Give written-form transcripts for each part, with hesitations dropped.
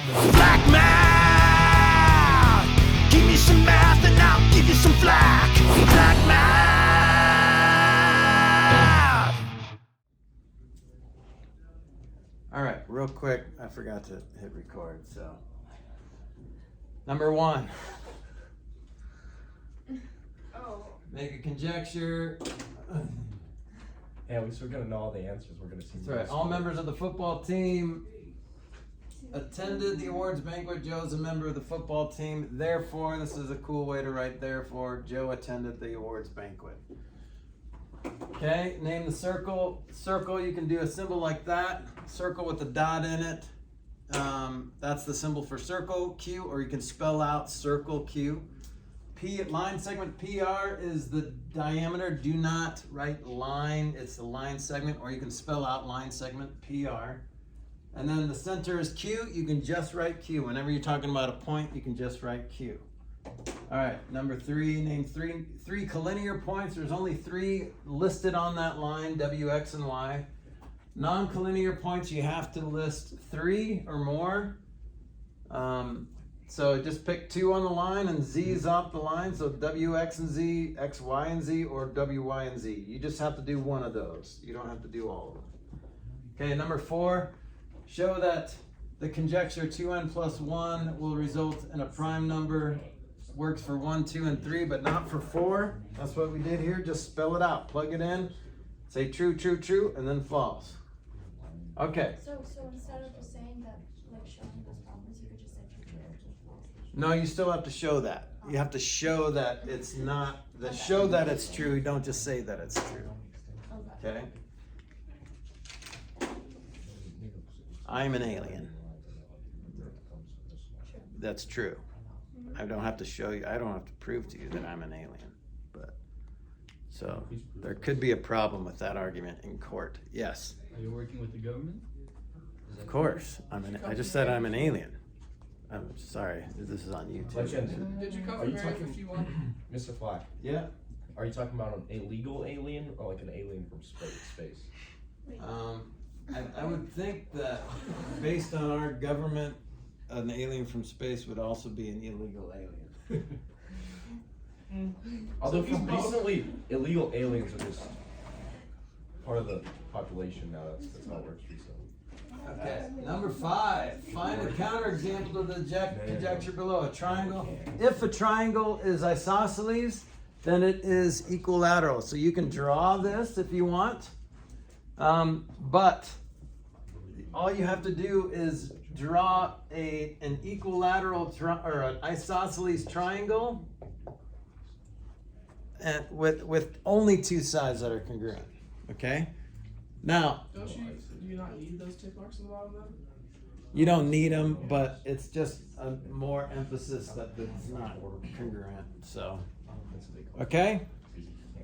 Flack math! Give me some math and I'll give you some flack. Flack math! All right, real quick, I forgot to hit record, so. Number 1. Oh. Make a conjecture. Yeah, at least we're gonna know all the answers. We're gonna see. That's right. All members of the football team attended the awards banquet. Joe's a member of the football team. Therefore, this is a cool way to write therefore. Joe attended the awards banquet. Okay, name the circle. Circle, you can do a symbol like that. Circle with a dot in it. That's the symbol for circle, Q, or you can spell out circle, Q. P, line segment PR is the diameter. Do not write line, it's the line segment, or you can spell out line segment, PR. And then the center is Q, you can just write Q. Whenever you're talking about a point, you can just write Q. All right, number 3, name three collinear points. There's only 3 listed on that line, W, X, and Y. Non-collinear points, you have to list 3 or more. So just pick 2 on the line and Z's off the line. So W, X, and Z, X, Y, and Z, or W, Y, and Z. You just have to do one of those. You don't have to do all of them. Okay, number 4, show that the conjecture 2n plus 1 will result in a prime number. Works for 1, 2, and 3, but not for 4. That's what we did here. Just spell it out. Plug it in. Say true, true, true, and then false. Okay. So instead of just saying that, like showing those problems, you could just say true, true. No, you still have to show that. You have to show that it's not, show that it's true. Don't just say that it's true. Okay? I'm an alien. That's true. I don't have to show you, I don't have to prove to you that I'm an alien. But so there could be a problem with that argument in court. Yes. Are you working with the government? Of course. I just said I'm an alien. I'm sorry. This is on YouTube. Did you come Are from you Area talking, 51? Mr. Flack? Yeah. Are you talking about an illegal alien or like an alien from space? I would think that based on our government, an alien from space would also be an illegal alien. Although recently, illegal aliens are just part of the population now. That's how it works recently. Okay, number 5. Find a counterexample to the conjecture below. A triangle. If a triangle is isosceles, then it is equilateral. So you can draw this if you want, but all you have to do is draw an equilateral or an isosceles triangle, and with only 2 sides that are congruent. Okay. Now. Do you not need those tick marks in the bottom then? You don't need them, but it's just a more emphasis that it's not congruent. So, okay?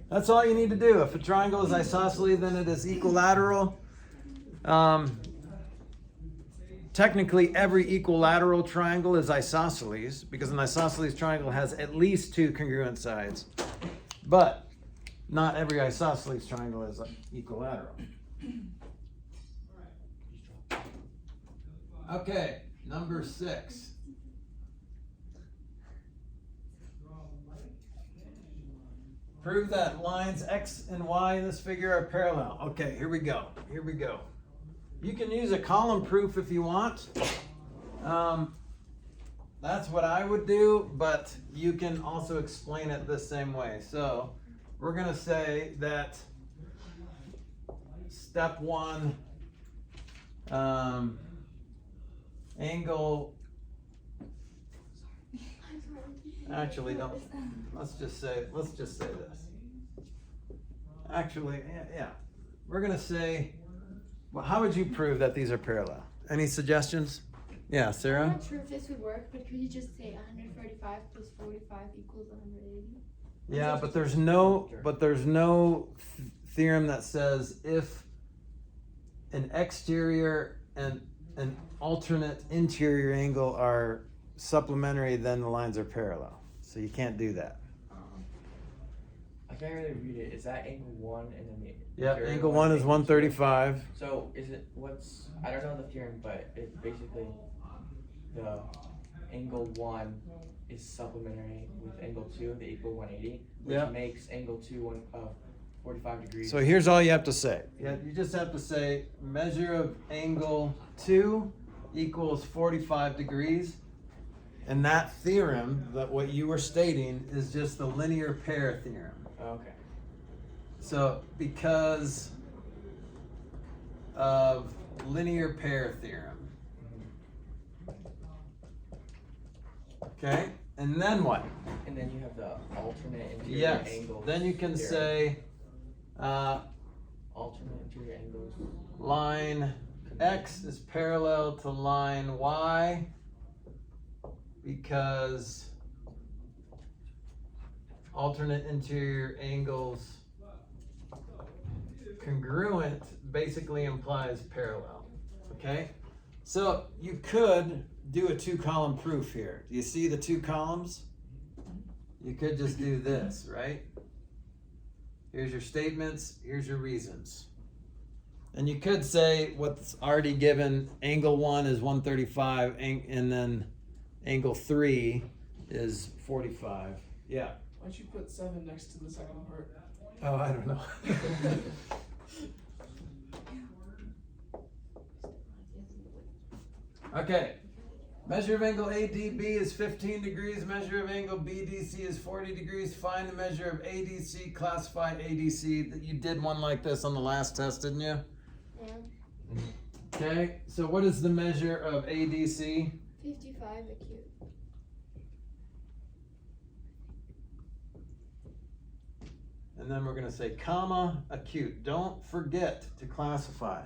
That's all you need to do. If a triangle is isosceles, then it is equilateral. Technically, every equilateral triangle is isosceles because an isosceles triangle has at least 2 congruent sides. But not every isosceles triangle is equilateral. Okay, number 6. Prove that lines X and Y in this figure are parallel. Okay, here we go. Here we go. You can use a column proof if you want. That's what I would do, but you can also explain it the same way. So we're going to say that step 1, angle, actually don't, let's just say this. Actually, yeah. We're going to say, well, how would you prove that these are parallel? Any suggestions? Yeah, Sarah? I'm not sure if this would work, but could you just say 135 plus 45 equals 180? Yeah, but there's no theorem that says if an exterior and an alternate interior angle are supplementary, then the lines are parallel. So you can't do that. I can't really read it. Is that angle 1 and then the Yeah, angle 1 is 135. So is it I don't know the theorem, but it basically the angle 1 is supplementary with angle 2, they equal 180, which Yeah. makes angle 2 45 degrees. So here's all you have to say. You just have to say measure of angle 2 equals 45 degrees. And that theorem, that what you were stating, is just the linear pair theorem. Okay. So because of linear pair theorem. Okay, and then what? And then you have the alternate interior Yes, angles. then you can theorem. say Alternate interior angles. line X is parallel to line Y because alternate interior angles congruent basically implies parallel. Okay, so you could do a 2-column proof here. Do you see the 2 columns? You could just do this, right? Here's your statements, here's your reasons. And you could say what's already given, angle 1 is 135, and then angle 3 is 45. Yeah. Why'd you put 7 next to the second part? Oh, I don't know. Okay. Measure of angle ADB is 15 degrees. Measure of angle BDC is 40 degrees. Find the measure of ADC. Classify ADC. You did one like this on the last test, didn't you? Yeah. Okay. So what is the measure of ADC? 55 acute. And then we're going to say comma acute. Don't forget to classify.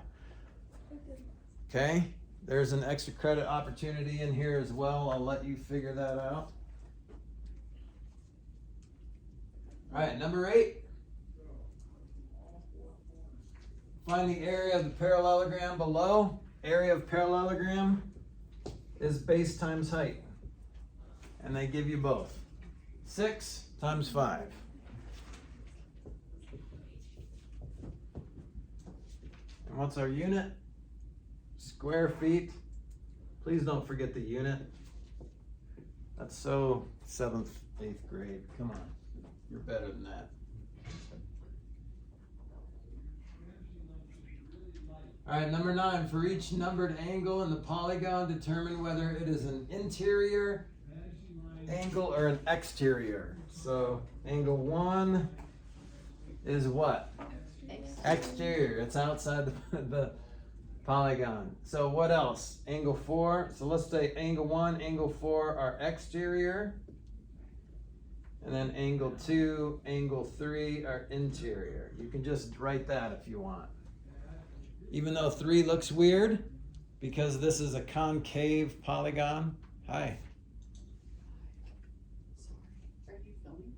Okay. There's an extra credit opportunity in here as well. I'll let you figure that out. All right, number 8. Find the area of the parallelogram below. Area of parallelogram is base times height. And they give you both. 6 times 5. And what's our unit? Square feet. Please don't forget the unit. That's so 7th, 8th grade. Come on. You're better than that. All right, number 9. For each numbered angle in the polygon, determine whether it is an interior angle or an exterior. So angle 1 is what? Exterior. It's outside the polygon. So what else? Angle 4. So let's say angle 1, angle 4 are exterior. And then angle 2, angle 3 are interior. You can just write that if you want. Even though 3 looks weird, because this is a concave polygon. Hi. Are you filming?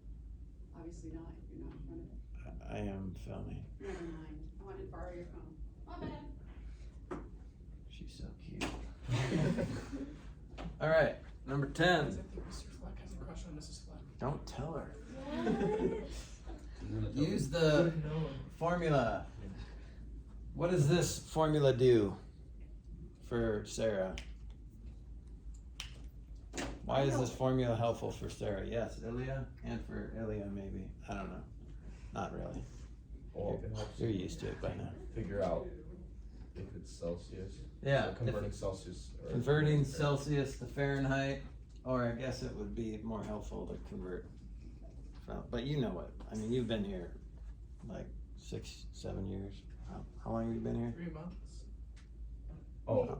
Obviously not, if you're not in front of it. I am filming. Never mind, I wanted to borrow your phone. Oh, man. She's so cute. All right, number 10. I think Mr. Flack has a crush on Mrs. Flack. Don't tell her. Use the formula. What does this formula do for Sarah? Why is this formula helpful for Sarah? Yes, Ilya, and for Ilya maybe. I don't know. Not really. Well, it helps You're you used to it by now. figure out if it's Celsius. Yeah, So converting Celsius. Or Converting Celsius to Fahrenheit, or I guess it would be more helpful to convert from, but you know what, I mean, you've been here like 6, 7 years. How long have you been here? 3 months. Oh,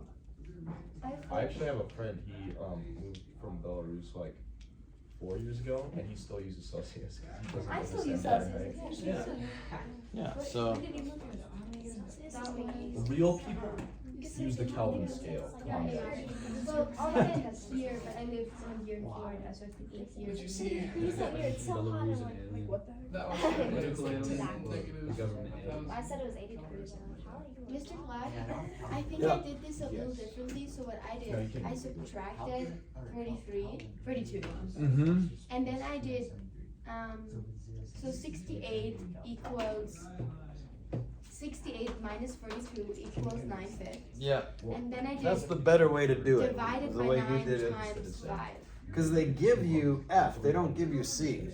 I I actually have a friend. He moved from Belarus like 4 years ago, and he still uses Celsius. He doesn't I still understand use Fahrenheit. Celsius. Yeah, so, That means Real people use the Kelvin scale. Come on, guys. well, all I had here, but I lived 1 year in Florida, so I think 8 years. Did you see He's like, it's so hot. I'm like, what the heck? that was it's like 10 Exactly. negative? The government I said it was 80 degrees. And I'm like, how are you? Mr. Flack, I think Yeah. I did this a little differently. So what I No, you did, can't. I subtracted 42, mm-hmm. and then I did so 68 equals 68 minus 42 equals 9/5. Yeah, And then I that's did the better way to do it. divided The by way 9 you did it. times 5. Because they give you F, they don't give you C.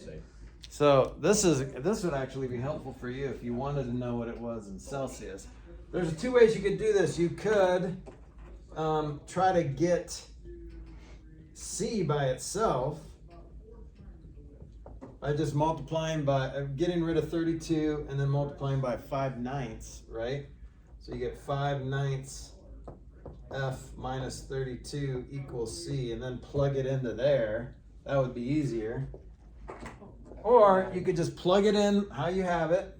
So this would actually be helpful for you if you wanted to know what it was in Celsius. There's two ways you could do this. You could try to get C by itself by just multiplying by getting rid of 32 and then multiplying by 5/9, right? So you get 5/9 F minus 32 equals C, and then plug it into there. That would be easier. Or you could just plug it in how you have it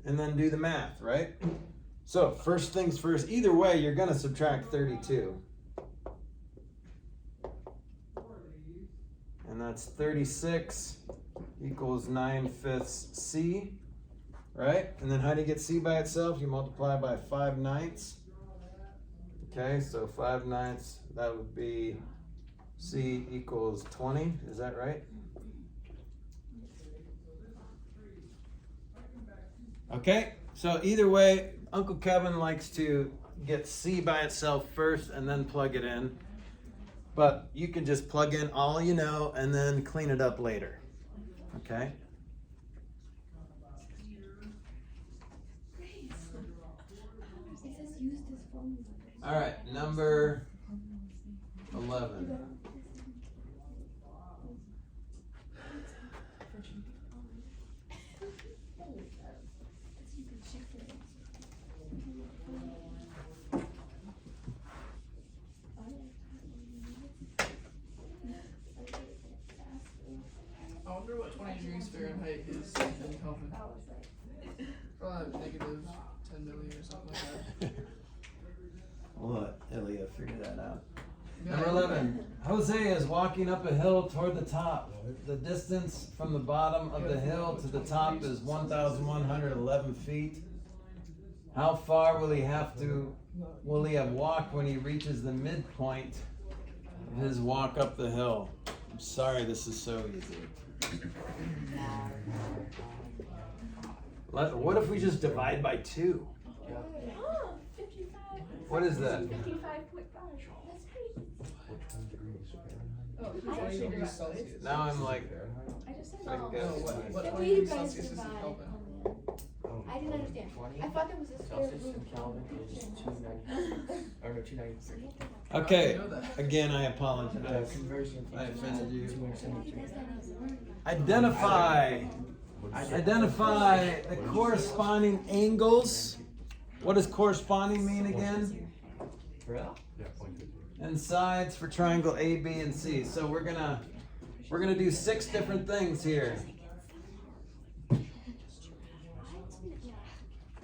and then do the math, right? So first things first, either way, you're gonna subtract 32. And that's 36 equals 9/5 C, right? And then how do you get C by itself? You multiply by 5/9. Okay, so 5/9, that would be C equals 20, is that right? Okay, so either way, Uncle Kevin likes to get C by itself first and then plug it in. But you can just plug in all you know and then clean it up later. Okay? It says use this phone. All right, number 11. I wonder what 20 degrees Fahrenheit is in Kelvin. Probably negative 10 million or something like that. We'll let Ilya figure that out. Yeah, Number 11. Jose is walking up a hill toward the top. The distance from the bottom of the hill to the top is 1,111 feet. How far will he have walked when he reaches the midpoint of his walk up the hill? I'm sorry, this is so easy. What if we just divide by 2? Oh, 55. What is that? 55.5. That's crazy. Oh, he's 20 actually degrees right. Celsius. Now I'm like, I just said Second no. guess. No, what The 20 way you degrees guys Celsius is in divide. Kelvin? I didn't understand. 20 I thought there was a square Celsius root. and Kelvin is 290. Or no, 293. okay, How do you know that? again, I The apologize. conversion I offended you. 273. Identify the corresponding angles. What does corresponding mean again? Bro? And sides for triangle A, B, and C. So we're gonna do 6 different things here.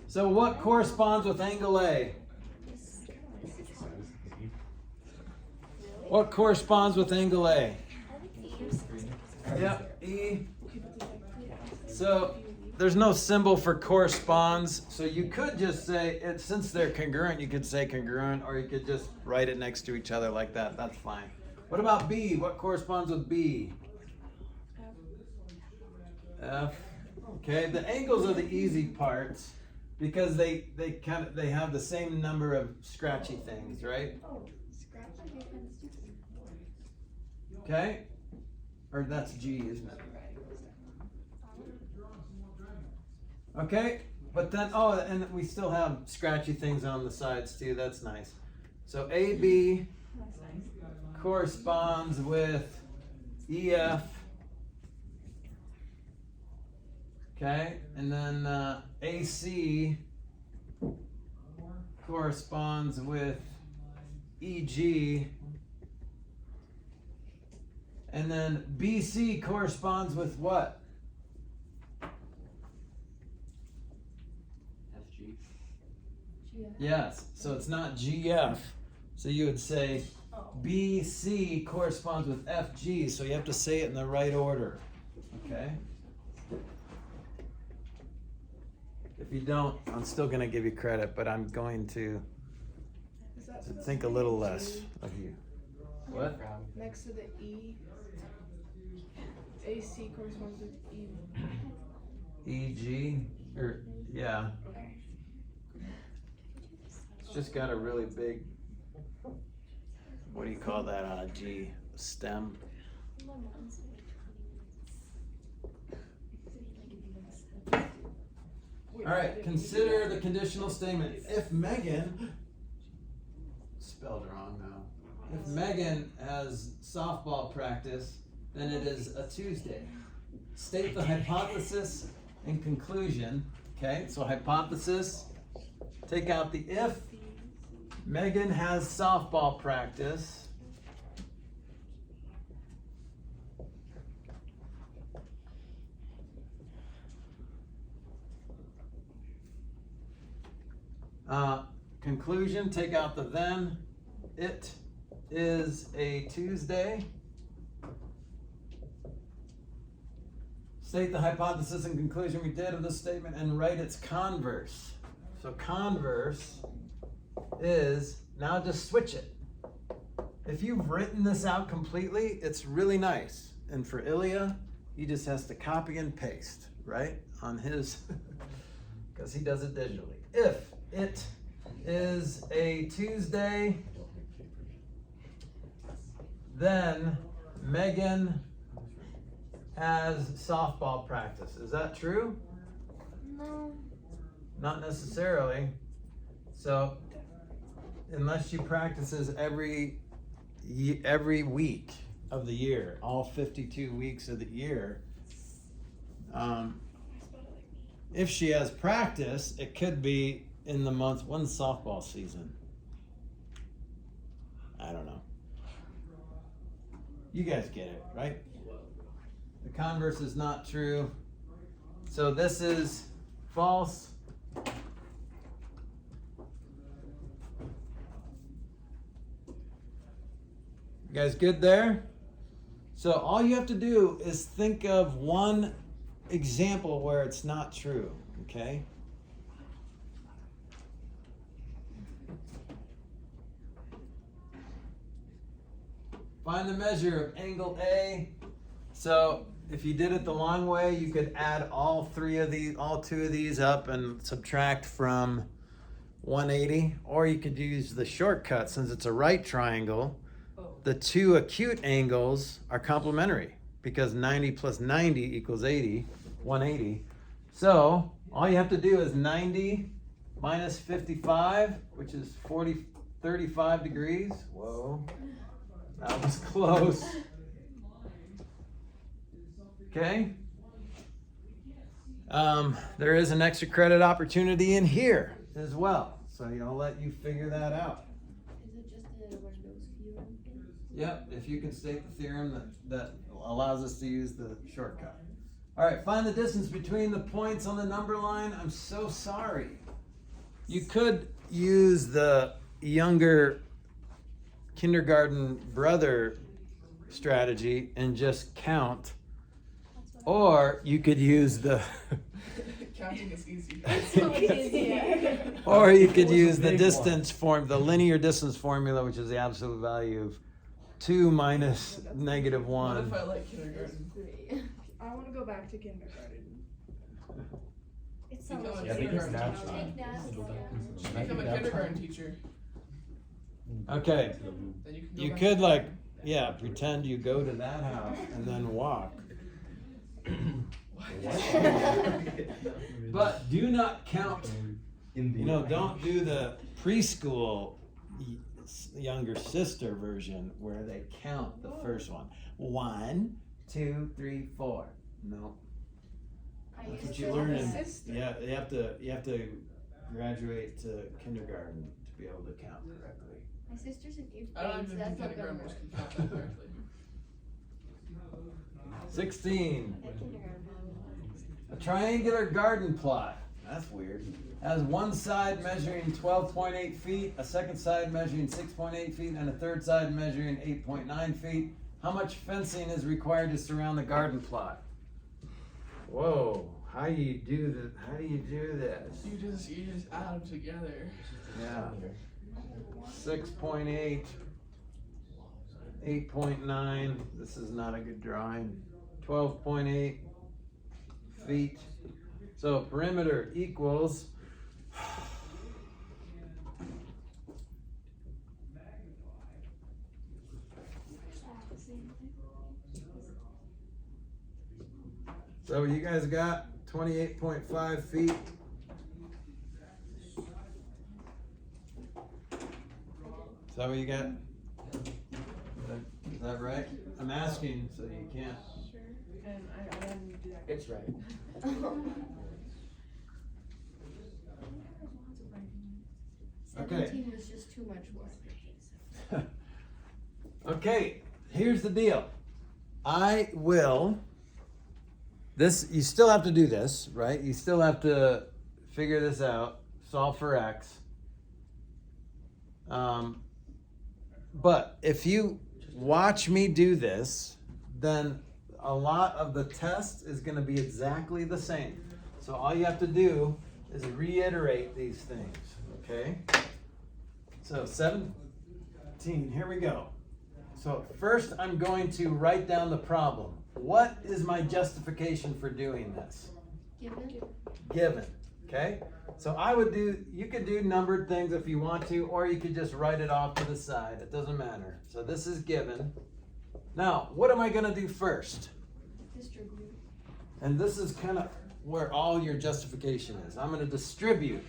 So what corresponds with angle A? What corresponds with angle A? Yep, E. So there's no symbol for corresponds, so you could just say it, since they're congruent, you could say congruent, or you could just write it next to each other like that. That's fine. What about B? What corresponds with B? F. Okay, the angles are the easy parts because they have the same number of scratchy things, right? Oh, scratch like you're kind of stupid. Okay? Or that's G, isn't it? Okay, but then, oh, and we still have scratchy things on the sides too. That's nice. So AB corresponds with EF. Okay, and then AC corresponds with EG. And then BC corresponds with what? FG. Yes, so it's not GF. So you would say BC corresponds with FG, so you have to say it in the right order. Okay? If you don't, I'm still going to give you credit, but I'm going to Is that supposed think to a be little G? less of you. What? Next to the E, AC corresponds with E. EG, or, yeah. It's just got a really big, what do you call that, G, stem? All right, consider the conditional statement. If Megan, spelled wrong now. If Megan has softball practice, then it is a Tuesday. State the hypothesis and conclusion. Okay, so hypothesis, take out the if. Megan has softball practice. Conclusion, take out the then. It is a Tuesday. State the hypothesis and conclusion we did of this statement and write its converse. So converse is, now just switch it. If you've written this out completely, it's really nice. And for Ilya, he just has to copy and paste, right? On his, because he does it digitally. If it is a Tuesday, then Megan has softball practice. Is that true? No. Not necessarily. So, unless she practices every week of the year, all 52 weeks of the year, if she has practice, it could be in the month. When's softball season? I don't know. You guys get it, right? The converse is not true. So this is false. You guys good there? So all you have to do is think of one example where it's not true, okay? Find the measure of angle A. So if you did it the long way, you could add all two of these up and subtract from 180, or you could use the shortcut. Since it's a right triangle, the two acute angles are complementary because 90 plus 90 equals 80, 180. So all you have to do is 90 minus 55, which is 35 degrees. Whoa, that was close. Okay. There is an extra credit opportunity in here as well. So I'll let you figure that out. Is it just one of those theorem things? Yep, if you can state the theorem that allows us to use the shortcut. All right, find the distance between the points on the number line. I'm so sorry. You could use the younger kindergarten brother strategy and just count. Or you could use the Counting is easy. or you could use the the linear distance formula, which is the absolute value of 2 minus negative What 1. if I like kindergarten? I want to go back to kindergarten. It's Become so a much Yeah, I think it's kindergarten natural. Take that. Become a kindergarten teacher. Okay, Then you can go you back. could pretend you go to that house and then walk. But do not count, don't do the preschool younger sister version where they count the first one. 1, 2, 3, 4. No. That's what you learn in, yeah, you have to graduate to kindergarten to be able to count correctly. My sister's in 8th I don't grade, even so think that's not gonna kindergartners work. can count that correctly. 16. At kindergarten. A triangular garden plot, that's weird, has one side measuring 12.8 feet, a second side measuring 6.8 feet, and a third side measuring 8.9 feet. How much fencing is required to surround the garden plot? Whoa, how do you do this? You just add them together. Yeah. 6.8, 8.9, this is not a good drawing. 12.8 feet. So perimeter equals so you guys got 28.5 feet. Is that what you got? Is that right? I'm asking so you can't. And I didn't do that. It's right. Okay. 17 was just too much work. Okay, here's the deal. This, you still have to do this, right? You still have to figure this out, solve for x. But if you watch me do this, then a lot of the test is going to be exactly the same. So all you have to do is reiterate these things, okay? So 17, here we go. So first I'm going to write down the problem. What is my justification for doing this? Given, okay? So I would do, you could do numbered things if you want to, or you could just write it off to the side. It doesn't matter. So this is given. Now, what am I gonna do first? Distribute. And this is kind of where all your justification is. I'm gonna distribute.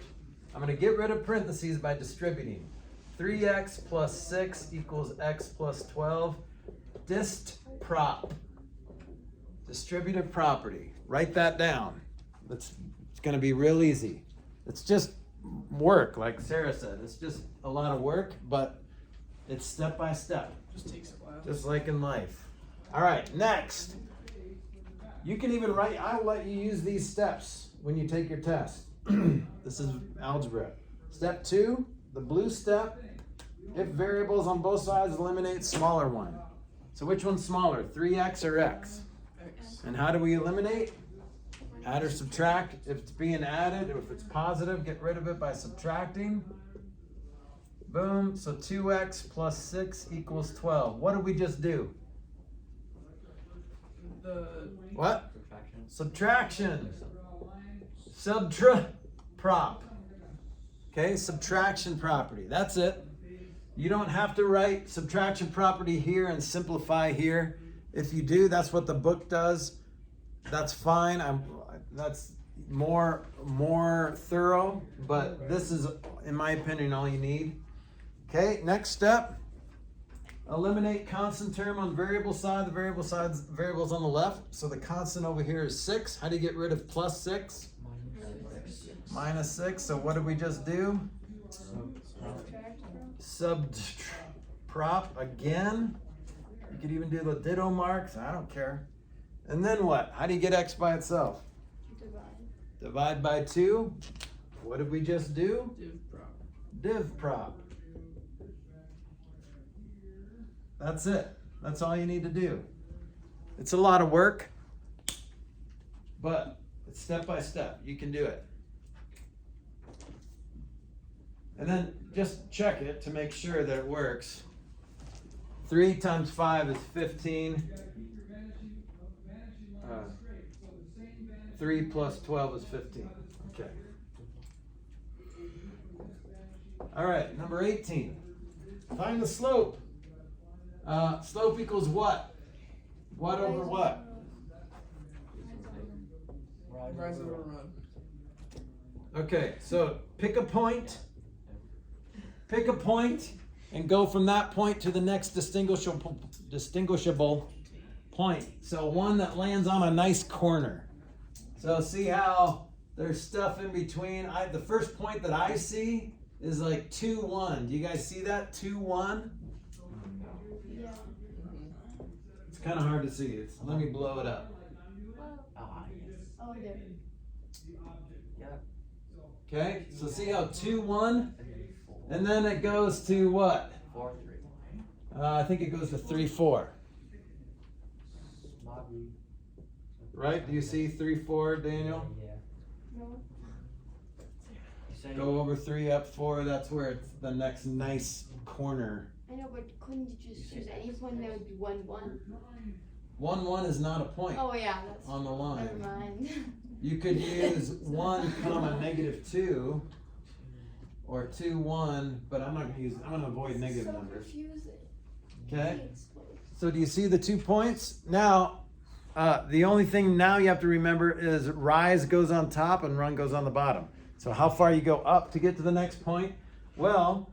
I'm gonna get rid of parentheses by distributing. 3x plus 6 equals x plus 12. Dist prop. Distributive property. Write that down. It's going to be real easy. It's just work, like Sarah said. It's just a lot of work, but it's step by step. Just takes a while. Just like in life. All right, next. You can even write, I'll let you use these steps when you take your test. This is algebra. Step 2, the blue step. If variables on both sides, eliminate smaller one. So which one's smaller, 3x or x? X. And how do we eliminate? Add or subtract. If it's being added, if it's positive, get rid of it by subtracting. Boom. So 2x plus 6 equals 12. What did we just do? What? Subtraction. Prop. Okay, subtraction property. That's it. You don't have to write subtraction property here and simplify here. If you do, that's what the book does. That's fine. That's more thorough, but this is, in my opinion, all you need. Okay, next step. Eliminate constant term on variable side. The variable's on the left. So the constant over here is 6. How do you get rid of plus 6? Minus 6. So what did we just do? Subprop again. You could even do the ditto marks. I don't care. And then what? How do you get x by itself? Divide by 2. What did we just do? Div prop. That's it. That's all you need to do. It's a lot of work, but it's step by step. You can do it. And then just check it to make sure that it works. 3 times 5 is 15. 3 plus 12 is 15. Okay. All right, number 18. Find the slope. Slope equals what? What over what? Rise over run. Okay, so pick a point. Pick a point and go from that point to the next distinguishable point. So one that lands on a nice corner. So see how there's stuff in between. The first point that I see is like 2, 1. Do you guys see that? 2, 1? Yeah. It's kind of hard to see. Let me blow it up. Oh, there. Okay, so see how 2, 1? And then it goes to what? 4, 3. I think it goes to 3, 4. Right? Do you see 3, 4, Daniel? Yeah. No. Go over 3, up 4. That's where it's the next nice corner. I know, but couldn't you just choose any point that would be 1, 1? 1, 1 is not a point Oh yeah, that's on the line. Never mind. You could use 1 comma negative 2 or 2, 1, but I'm gonna avoid negative So numbers. confusing. Okay? So do you see the 2 points? Now, the only thing now you have to remember is rise goes on top and run goes on the bottom. So how far you go up to get to the next point? Well,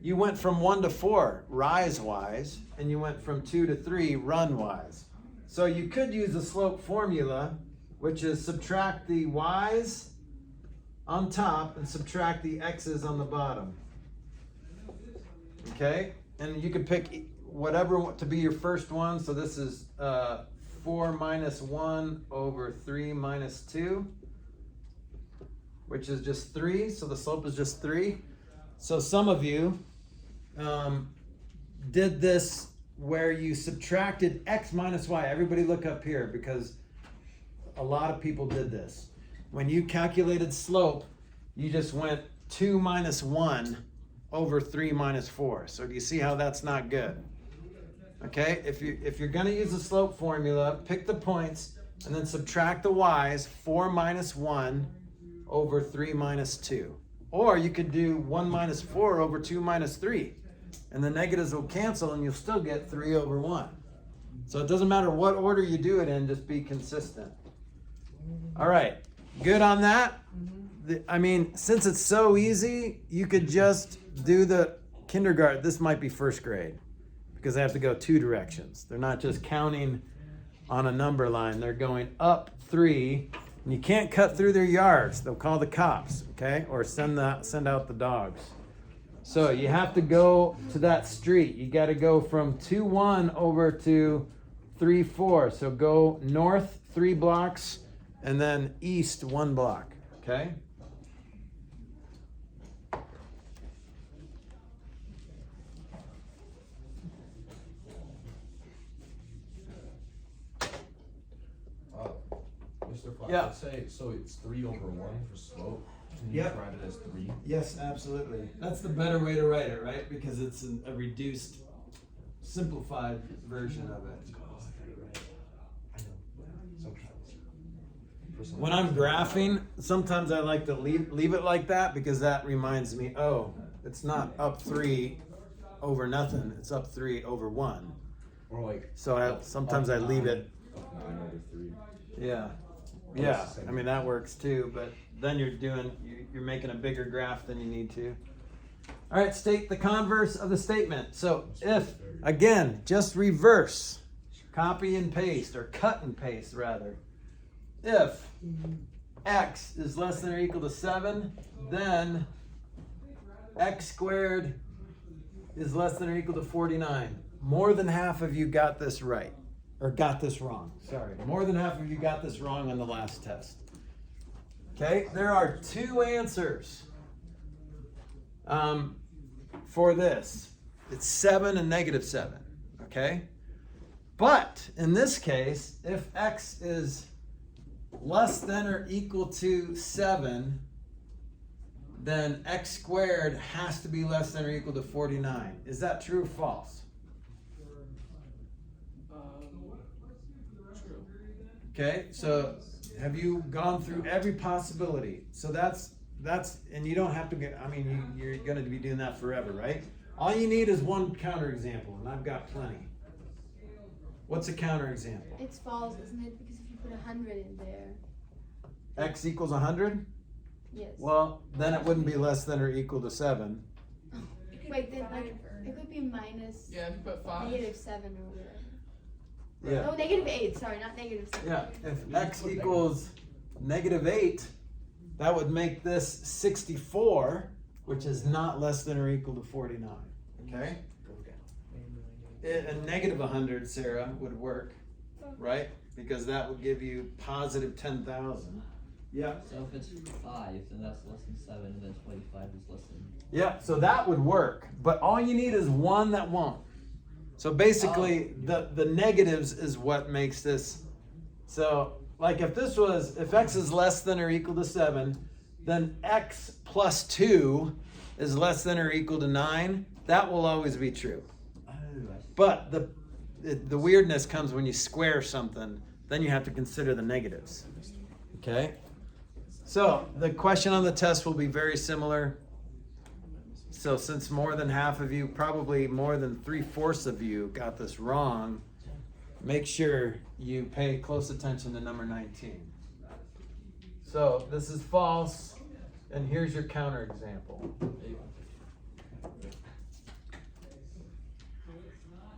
you went from 1 to 4 rise-wise, and you went from 2 to 3 run-wise. So you could use a slope formula, which is subtract the y's on top and subtract the x's on the bottom. Okay? And you could pick whatever to be your first one. So this is 4 minus 1 over 3 minus 2, which is just 3. So the slope is just 3. So some of you did this where you subtracted x minus y. Everybody look up here, because a lot of people did this. When you calculated slope, you just went 2 minus 1 over 3 minus 4. So do you see how that's not good? Okay, if you're gonna use the slope formula, pick the points and then subtract the y's, 4 minus 1 over 3 minus 2. Or you could do 1 minus 4 over 2 minus 3. And the negatives will cancel and you'll still get 3 over 1. So it doesn't matter what order you do it in, just be consistent. All right, good on that? I mean, since it's so easy, you could just do the kindergarten. This might be first grade, because they have to go 2 directions. They're not just counting on a number line. They're going up 3, and you can't cut through their yards. They'll call the cops, okay? Or send out the dogs. So you have to go to that street. You got to go from 2-1 over to 3-4. So go north 3 blocks and then east 1 block, okay? Mr. Flack, Yeah. let's say, so it's 3 over 1 for slope. Can you Yep. write it as 3? Yes, absolutely. That's the better way to write it, right? Because it's a reduced, simplified version of it. When I'm graphing, sometimes I like to leave it like that, because that reminds me, oh, it's not up 3 over nothing. It's up 3 over 1. Or like. So sometimes I leave it. Up 9 over 3. Yeah. Or Yeah. it's the same. I mean, that works too, but then you're making a bigger graph than you need to. All right, state the converse of the statement. So if, again, just reverse, copy and paste, or cut and paste rather. If x is less than or equal to 7, then x squared is less than or equal to 49. More than half of you got this right, or got this wrong, sorry. More than half of you got this wrong on the last test. Okay, there are 2 answers for this. It's 7 and negative 7, okay? But in this case, if x is less than or equal to 7, then x squared has to be less than or equal to 49. Is that true or false? True. Okay, so have you gone through every possibility? So that's and you don't have to get, I mean, you're going to be doing that forever, right? All you need is one counterexample, and I've got plenty. What's a counterexample? It's false, isn't it? Because if you put 100 in there. X equals 100? Yes. Well, then it wouldn't be less than or equal to 7. Wait, then like it could be minus Yeah, if you put 5. negative 7 or whatever. Yeah. No, negative 8. Sorry, not negative 7. Yeah, if x equals negative 8, that would make this 64, which is not less than or equal to 49. Okay? A negative 100, Sarah, would work, right? Because that would give you positive 10,000. Yeah. So if it's 5, then that's less than 7, and then 25 is less than. Yeah, so that would work. But all you need is one that won't. So basically, the negatives is what makes this. So, like if x is less than or equal to 7, then x plus 2 is less than or equal to 9. That will always be true. But the weirdness comes when you square something. Then you have to consider the negatives. Okay. So the question on the test will be very similar. So since more than half of you, probably more than 3/4 of you got this wrong, make sure you pay close attention to number 19. So this is false, and here's your counterexample.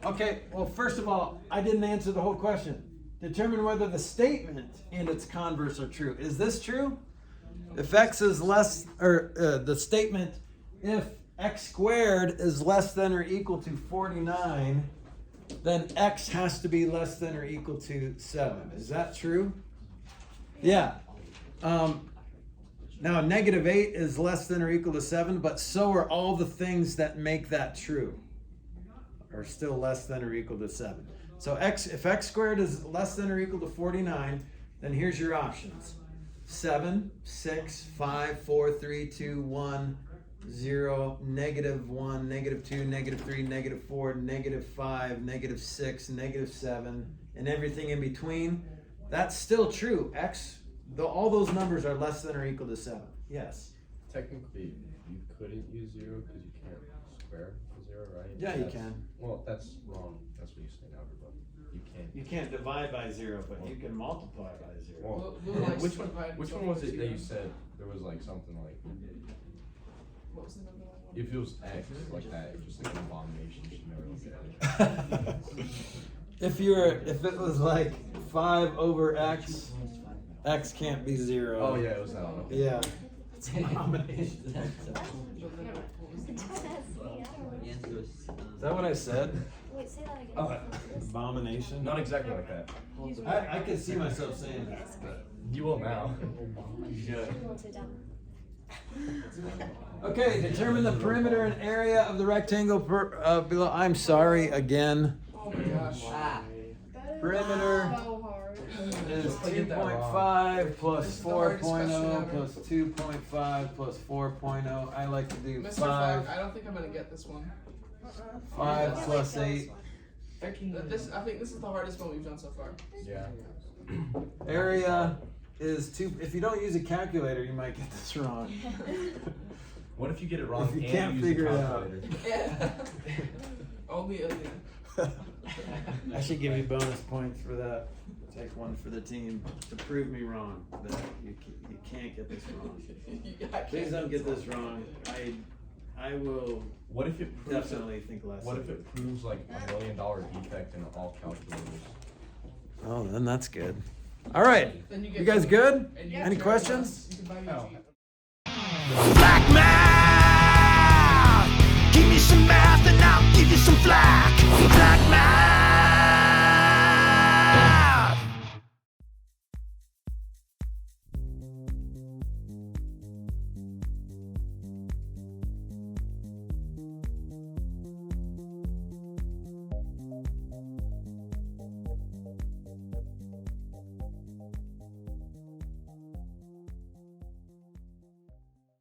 Okay, well, first of all, I didn't answer the whole question. Determine whether the statement and its converse are true. Is this true? If x is less, or the statement, if x squared is less than or equal to 49, then x has to be less than or equal to 7. Is that true? Yeah. Now, -8 is less than or equal to 7, but so are all the things that make that true, are still less than or equal to 7. So if x squared is less than or equal to 49, then here's your options. 7, 6, 5, 4, 3, 2, 1, 0, -1, -2, -3, -4, -5, -6, -7, and everything in between. That's still true. All those numbers are less than or equal to 7. Yes. Technically, you couldn't use 0 because you can't square 0, right? Yeah, you can. Well, that's wrong. That's what you say now, but you can't. You can't divide by 0, but you can multiply by 0. Well, Lou likes which to one? divide Which one by was it that 0. you said there was like something like What was the number one? if it was X like that, it's just like an abomination. You should never look at it. If it was like 5 over x, x can't be 0. Oh yeah, it was that one. Okay. Yeah. It's an abomination. But then what was the The answer was, Is that what I said? Wait, say that again. Oh, Abomination? not exactly like that. I can see myself saying that, but You will now. you should. Sit down. Okay, determine the perimeter and area of the rectangle below. I'm sorry again. Oh my gosh. ah, Perimeter So hard. is I get that 2.5 plus This is the hardest question 4.0 ever. plus 2.5 plus 4.0. I like to do Mr. 5. Flack, I don't think I'm gonna get this one. 5 Yeah, plus like 8. 13. I think this is the hardest one we've done so far. Yeah. Area is 2. If you don't use a calculator, you might get this wrong. What if you get it wrong If you and can't use figure the it out. calculator? Yeah. Only a I should give you bonus points for that. Take one for the team to prove me wrong that you can't get this wrong. Please don't get this wrong. I will What if it proves definitely think less. What of if it proves like $1 million defect in all calculators? Oh, then that's good. All right. Then You guys good? And Any can questions? You can buy me a Jeep. Black man!